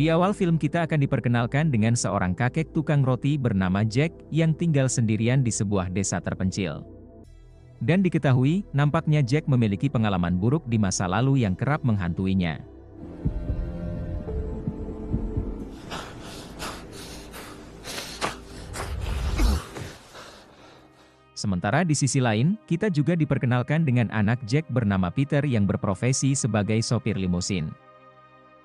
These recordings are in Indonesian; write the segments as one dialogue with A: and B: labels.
A: Di awal film kita akan diperkenalkan dengan seorang kakek tukang roti bernama Jack yang tinggal sendirian di sebuah desa terpencil. Dan diketahui, nampaknya Jack memiliki pengalaman buruk di masa lalu yang kerap menghantuinya. Sementara di sisi lain, kita juga diperkenalkan dengan anak Jack bernama Peter yang berprofesi sebagai sopir limusin.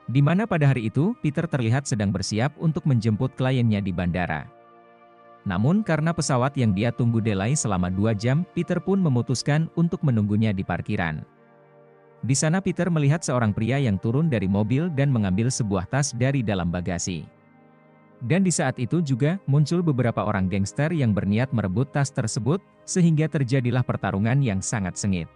A: Di mana pada hari itu, Peter terlihat sedang bersiap untuk menjemput kliennya di bandara. Namun karena pesawat yang dia tunggu delay selama 2 jam, Peter pun memutuskan untuk menunggunya di parkiran. Di sana Peter melihat seorang pria yang turun dari mobil dan mengambil sebuah tas dari dalam bagasi. Dan di saat itu juga muncul beberapa orang gangster yang berniat merebut tas tersebut, sehingga terjadilah pertarungan yang sangat sengit.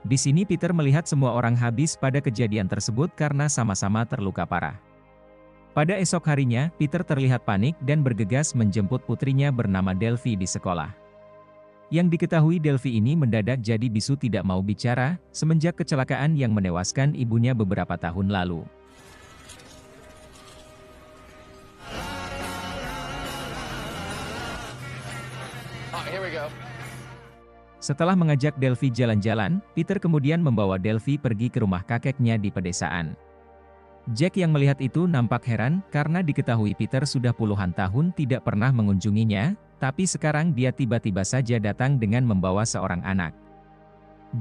A: Di sini Peter melihat semua orang habis pada kejadian tersebut karena sama-sama terluka parah. Pada esok harinya, Peter terlihat panik dan bergegas menjemput putrinya bernama Delphi di sekolah. Yang diketahui Delphi ini mendadak jadi bisu tidak mau bicara, semenjak kecelakaan yang menewaskan ibunya beberapa tahun lalu. Setelah mengajak Delphi jalan-jalan, Peter kemudian membawa Delphi pergi ke rumah kakeknya di pedesaan. Jack yang melihat itu nampak heran, karena diketahui Peter sudah puluhan tahun tidak pernah mengunjunginya, tapi sekarang dia tiba-tiba saja datang dengan membawa seorang anak.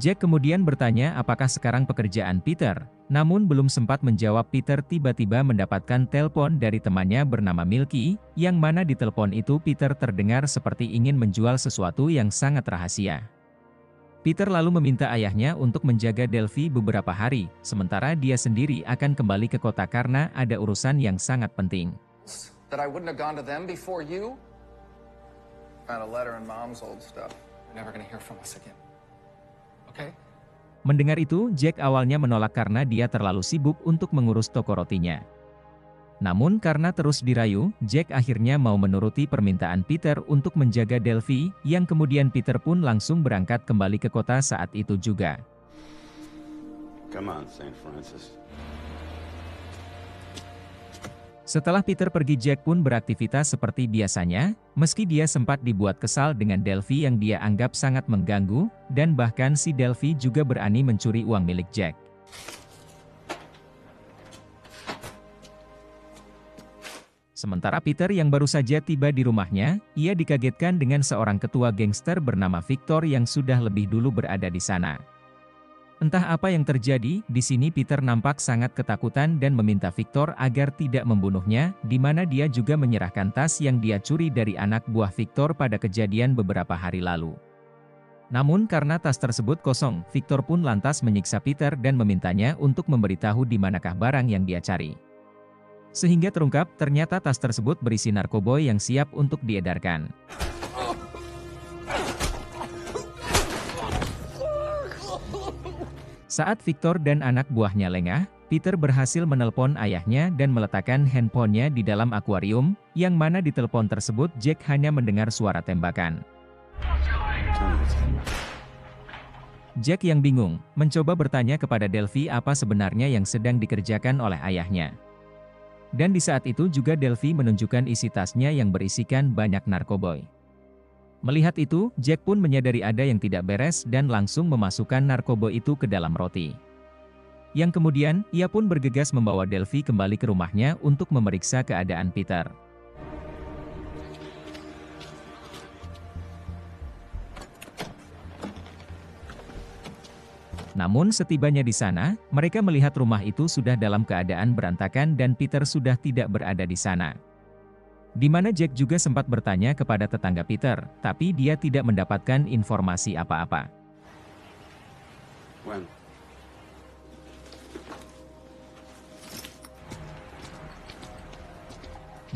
A: Jack kemudian bertanya apakah sekarang pekerjaan Peter, namun belum sempat menjawab Peter tiba-tiba mendapatkan telepon dari temannya bernama Milky, yang mana di telepon itu Peter terdengar seperti ingin menjual sesuatu yang sangat rahasia. Peter lalu meminta ayahnya untuk menjaga Delphi beberapa hari, sementara dia sendiri akan kembali ke kota karena ada urusan yang sangat penting. Mendengar itu, Jack awalnya menolak karena dia terlalu sibuk untuk mengurus toko rotinya. Namun karena terus dirayu, Jack akhirnya mau menuruti permintaan Peter untuk menjaga Delphi, yang kemudian Peter pun langsung berangkat kembali ke kota saat itu juga. Setelah Peter pergi, Jack pun beraktivitas seperti biasanya, meski dia sempat dibuat kesal dengan Delphi yang dia anggap sangat mengganggu, dan bahkan si Delphi juga berani mencuri uang milik Jack. Sementara Peter yang baru saja tiba di rumahnya, ia dikagetkan dengan seorang ketua gangster bernama Victor yang sudah lebih dulu berada di sana. Entah apa yang terjadi, di sini Peter nampak sangat ketakutan dan meminta Victor agar tidak membunuhnya, di mana dia juga menyerahkan tas yang dia curi dari anak buah Victor pada kejadian beberapa hari lalu. Namun karena tas tersebut kosong, Victor pun lantas menyiksa Peter dan memintanya untuk memberitahu di manakah barang yang dia cari. Sehingga terungkap, ternyata tas tersebut berisi narkoboy yang siap untuk diedarkan. Saat Victor dan anak buahnya lengah, Peter berhasil menelpon ayahnya dan meletakkan handphonenya di dalam akuarium, yang mana di telepon tersebut Jack hanya mendengar suara tembakan. Jack yang bingung, mencoba bertanya kepada Delphi apa sebenarnya yang sedang dikerjakan oleh ayahnya. Dan di saat itu juga Delphi menunjukkan isi tasnya yang berisikan banyak narkoboy. Melihat itu, Jack pun menyadari ada yang tidak beres dan langsung memasukkan narkoboy itu ke dalam roti. Yang kemudian, ia pun bergegas membawa Delphi kembali ke rumahnya untuk memeriksa keadaan Peter. Namun setibanya di sana, mereka melihat rumah itu sudah dalam keadaan berantakan dan Peter sudah tidak berada di sana. Di mana Jack juga sempat bertanya kepada tetangga Peter, tapi dia tidak mendapatkan informasi apa-apa.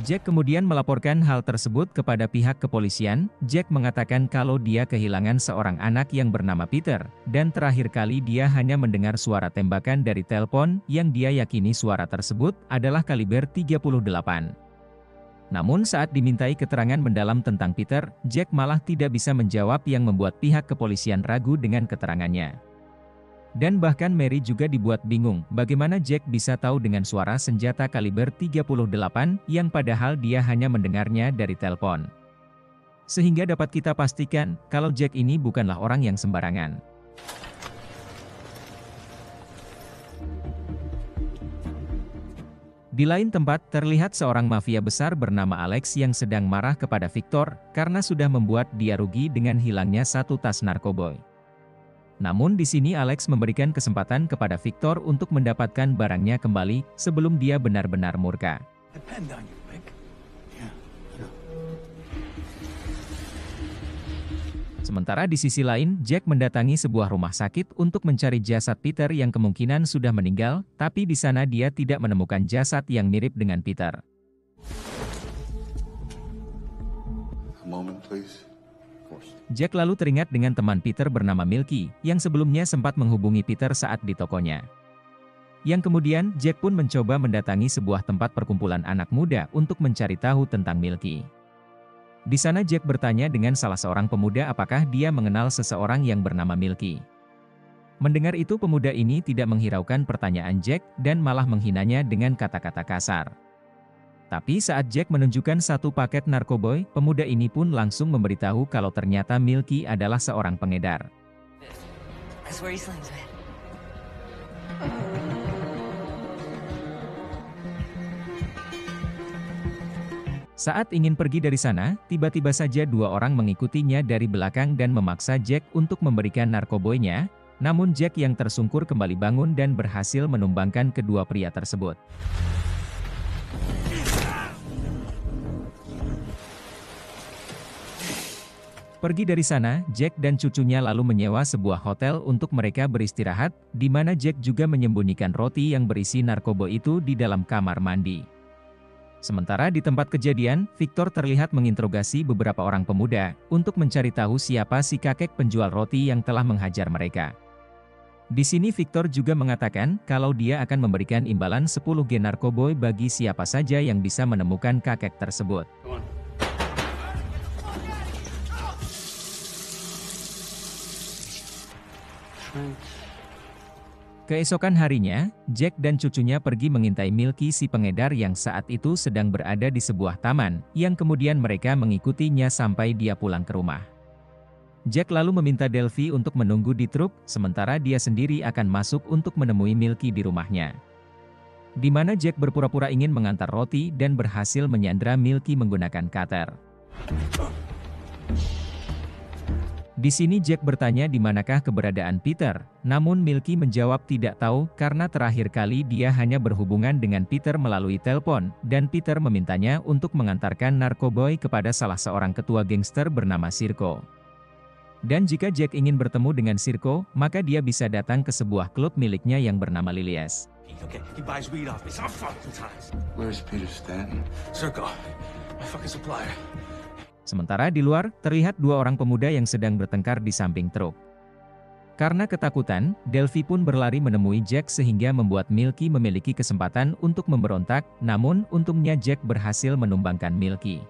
A: Jack kemudian melaporkan hal tersebut kepada pihak kepolisian. Jack mengatakan kalau dia kehilangan seorang anak yang bernama Peter, dan terakhir kali dia hanya mendengar suara tembakan dari telepon yang dia yakini suara tersebut adalah kaliber 38. Namun saat dimintai keterangan mendalam tentang Peter, Jack malah tidak bisa menjawab yang membuat pihak kepolisian ragu dengan keterangannya. Dan bahkan Mary juga dibuat bingung bagaimana Jack bisa tahu dengan suara senjata kaliber 38 yang padahal dia hanya mendengarnya dari telepon. Sehingga dapat kita pastikan kalau Jack ini bukanlah orang yang sembarangan. Di lain tempat, terlihat seorang mafia besar bernama Alex yang sedang marah kepada Victor karena sudah membuat dia rugi dengan hilangnya satu tas narkoboy. Namun di sini Alex memberikan kesempatan kepada Victor untuk mendapatkan barangnya kembali sebelum dia benar-benar murka. Sementara di sisi lain, Jack mendatangi sebuah rumah sakit untuk mencari jasad Peter yang kemungkinan sudah meninggal, tapi di sana dia tidak menemukan jasad yang mirip dengan Peter. Jack lalu teringat dengan teman Peter bernama Milky, yang sebelumnya sempat menghubungi Peter saat di tokonya. Yang kemudian, Jack pun mencoba mendatangi sebuah tempat perkumpulan anak muda untuk mencari tahu tentang Milky. Di sana Jack bertanya dengan salah seorang pemuda apakah dia mengenal seseorang yang bernama Milky. Mendengar itu pemuda ini tidak menghiraukan pertanyaan Jack dan malah menghinanya dengan kata-kata kasar. Tapi saat Jack menunjukkan satu paket narkoboy, pemuda ini pun langsung memberitahu kalau ternyata Milky adalah seorang pengedar. Saat ingin pergi dari sana, tiba-tiba saja dua orang mengikutinya dari belakang dan memaksa Jack untuk memberikan narkoboynya, namun Jack yang tersungkur kembali bangun dan berhasil menumbangkan kedua pria tersebut. Pergi dari sana, Jack dan cucunya lalu menyewa sebuah hotel untuk mereka beristirahat, di mana Jack juga menyembunyikan roti yang berisi narkoba itu di dalam kamar mandi. Sementara di tempat kejadian, Victor terlihat menginterogasi beberapa orang pemuda, untuk mencari tahu siapa si kakek penjual roti yang telah menghajar mereka. Di sini Victor juga mengatakan, kalau dia akan memberikan imbalan 10 gen narkoboy bagi siapa saja yang bisa menemukan kakek tersebut. Keesokan harinya, Jack dan cucunya pergi mengintai Milky si pengedar yang saat itu sedang berada di sebuah taman, yang kemudian mereka mengikutinya sampai dia pulang ke rumah. Jack lalu meminta Delphi untuk menunggu di truk, sementara dia sendiri akan masuk untuk menemui Milky di rumahnya. Di mana Jack berpura-pura ingin mengantar roti dan berhasil menyandra Milky menggunakan cutter. Di sini Jack bertanya di manakah keberadaan Peter, namun Milky menjawab tidak tahu karena terakhir kali dia hanya berhubungan dengan Peter melalui telepon, dan Peter memintanya untuk mengantarkan narkoboy kepada salah seorang ketua gangster bernama Sirko. Dan jika Jack ingin bertemu dengan Sirko, maka dia bisa datang ke sebuah klub miliknya yang bernama Lilies. Sementara di luar, terlihat dua orang pemuda yang sedang bertengkar di samping truk. Karena ketakutan, Delphi pun berlari menemui Jack sehingga membuat Milky memiliki kesempatan untuk memberontak, namun untungnya Jack berhasil menumbangkan Milky.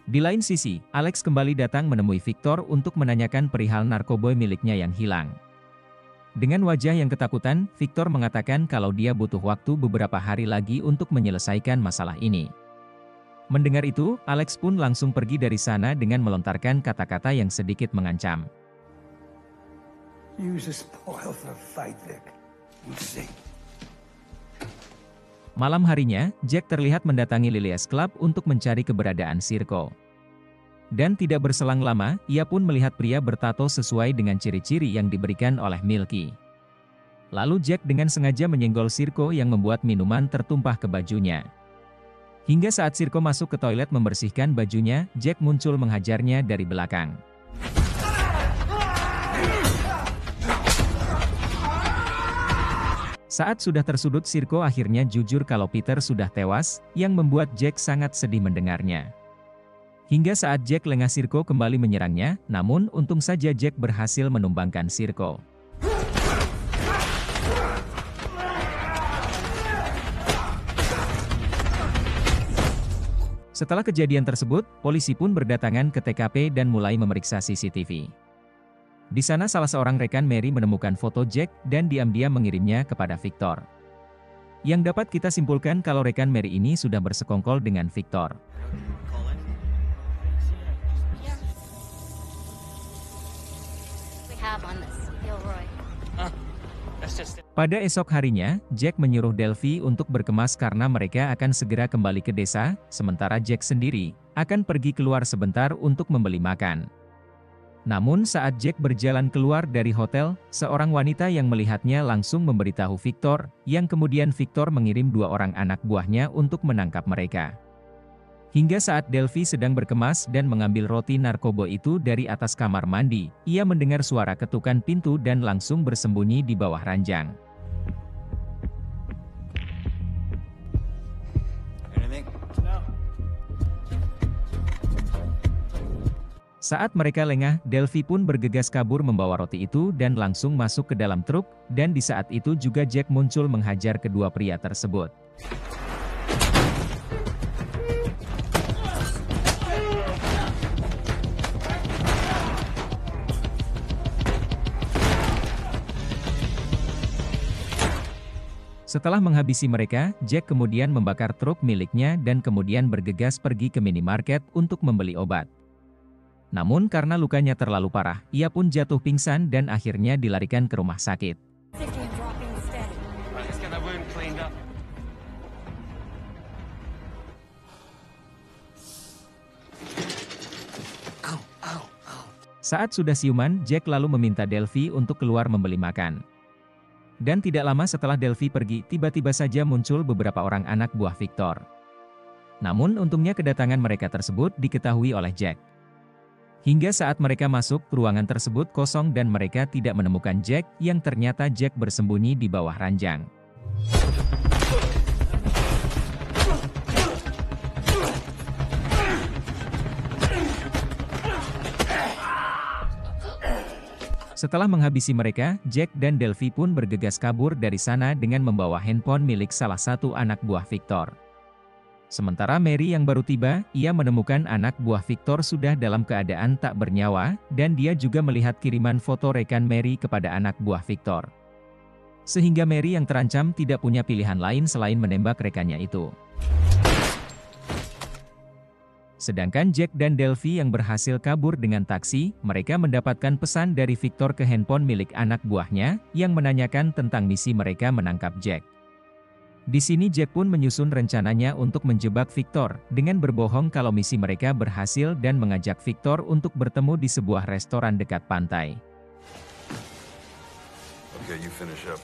A: Di lain sisi, Alex kembali datang menemui Victor untuk menanyakan perihal narkoboy miliknya yang hilang. Dengan wajah yang ketakutan, Victor mengatakan kalau dia butuh waktu beberapa hari lagi untuk menyelesaikan masalah ini. Mendengar itu, Alex pun langsung pergi dari sana dengan melontarkan kata-kata yang sedikit mengancam. Malam harinya, Jack terlihat mendatangi Lilies Club untuk mencari keberadaan Sirko. Dan tidak berselang lama, ia pun melihat pria bertato sesuai dengan ciri-ciri yang diberikan oleh Milky. Lalu Jack dengan sengaja menyenggol Sirko yang membuat minuman tertumpah ke bajunya. Hingga saat Sirko masuk ke toilet membersihkan bajunya, Jack muncul menghajarnya dari belakang. Saat sudah tersudut Sirko akhirnya jujur kalau Peter sudah tewas, yang membuat Jack sangat sedih mendengarnya. Hingga saat Jack lengah Sirko kembali menyerangnya, namun untung saja Jack berhasil menumbangkan Sirko. Setelah kejadian tersebut, polisi pun berdatangan ke TKP dan mulai memeriksa CCTV. Di sana salah seorang rekan Mary menemukan foto Jack dan diam-diam mengirimnya kepada Victor. Yang dapat kita simpulkan kalau rekan Mary ini sudah bersekongkol dengan Victor. Pada esok harinya, Jack menyuruh Delphi untuk berkemas karena mereka akan segera kembali ke desa, sementara Jack sendiri akan pergi keluar sebentar untuk membeli makan. Namun saat Jack berjalan keluar dari hotel, seorang wanita yang melihatnya langsung memberitahu Victor, yang kemudian Victor mengirim 2 orang anak buahnya untuk menangkap mereka. Hingga saat Delphi sedang berkemas dan mengambil roti narkoba itu dari atas kamar mandi, ia mendengar suara ketukan pintu dan langsung bersembunyi di bawah ranjang. Saat mereka lengah, Delphi pun bergegas kabur membawa roti itu dan langsung masuk ke dalam truk, dan di saat itu juga Jack muncul menghajar kedua pria tersebut. Setelah menghabisi mereka, Jack kemudian membakar truk miliknya dan kemudian bergegas pergi ke minimarket untuk membeli obat. Namun karena lukanya terlalu parah, ia pun jatuh pingsan dan akhirnya dilarikan ke rumah sakit. Saat sudah siuman, Jack lalu meminta Delphi untuk keluar membeli makan. Dan tidak lama setelah Delphi pergi, tiba-tiba saja muncul beberapa orang anak buah Victor. Namun untungnya kedatangan mereka tersebut diketahui oleh Jack. Hingga saat mereka masuk, ruangan tersebut kosong dan mereka tidak menemukan Jack, yang ternyata Jack bersembunyi di bawah ranjang. Setelah menghabisi mereka, Jack dan Delphi pun bergegas kabur dari sana dengan membawa handphone milik salah satu anak buah Victor. Sementara Mary yang baru tiba, ia menemukan anak buah Victor sudah dalam keadaan tak bernyawa, dan dia juga melihat kiriman foto rekan Mary kepada anak buah Victor. Sehingga Mary yang terancam tidak punya pilihan lain selain menembak rekannya itu. Sedangkan Jack dan Delphi yang berhasil kabur dengan taksi, mereka mendapatkan pesan dari Victor ke handphone milik anak buahnya, yang menanyakan tentang misi mereka menangkap Jack. Di sini Jack pun menyusun rencananya untuk menjebak Victor, dengan berbohong kalau misi mereka berhasil dan mengajak Victor untuk bertemu di sebuah restoran dekat pantai.
B: Okay, you finish up.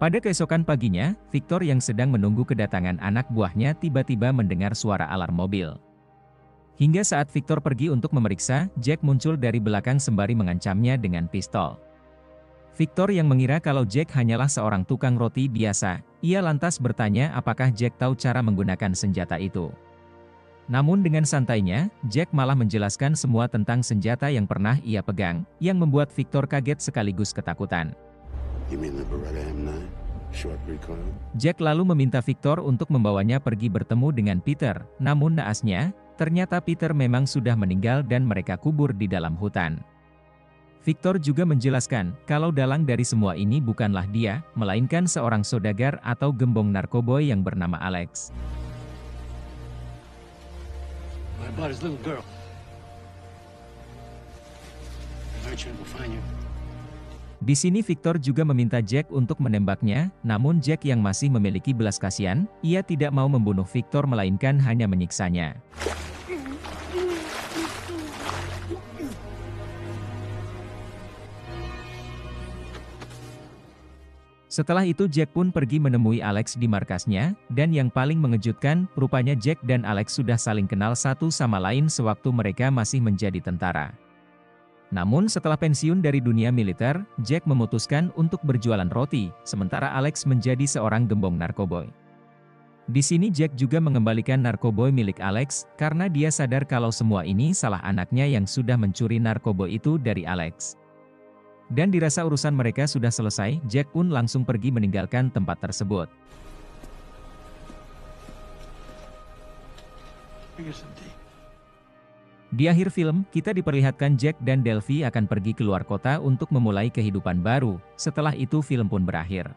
A: Pada keesokan paginya, Victor yang sedang menunggu kedatangan anak buahnya tiba-tiba mendengar suara alarm mobil. Hingga saat Victor pergi untuk memeriksa, Jack muncul dari belakang sembari mengancamnya dengan pistol. Victor yang mengira kalau Jack hanyalah seorang tukang roti biasa, ia lantas bertanya apakah Jack tahu cara menggunakan senjata itu. Namun dengan santainya, Jack malah menjelaskan semua tentang senjata yang pernah ia pegang, yang membuat Victor kaget sekaligus ketakutan. Jack lalu meminta Victor untuk membawanya pergi bertemu dengan Peter, namun naasnya, ternyata Peter memang sudah meninggal dan mereka kubur di dalam hutan. Victor juga menjelaskan, kalau dalang dari semua ini bukanlah dia, melainkan seorang saudagar atau gembong narkoboy yang bernama Alex. Di sini Victor juga meminta Jack untuk menembaknya, namun Jack yang masih memiliki belas kasihan, ia tidak mau membunuh Victor melainkan hanya menyiksanya. Setelah itu Jack pun pergi menemui Alex di markasnya, dan yang paling mengejutkan, rupanya Jack dan Alex sudah saling kenal satu sama lain sewaktu mereka masih menjadi tentara. Namun setelah pensiun dari dunia militer, Jack memutuskan untuk berjualan roti, sementara Alex menjadi seorang gembong narkoboy. Di sini Jack juga mengembalikan narkoboy milik Alex, karena dia sadar kalau semua ini salah anaknya yang sudah mencuri narkoboy itu dari Alex. Dan dirasa urusan mereka sudah selesai, Jack pun langsung pergi meninggalkan tempat tersebut. Di akhir film, kita diperlihatkan Jack dan Delphi akan pergi keluar kota untuk memulai kehidupan baru. Setelah itu film pun berakhir.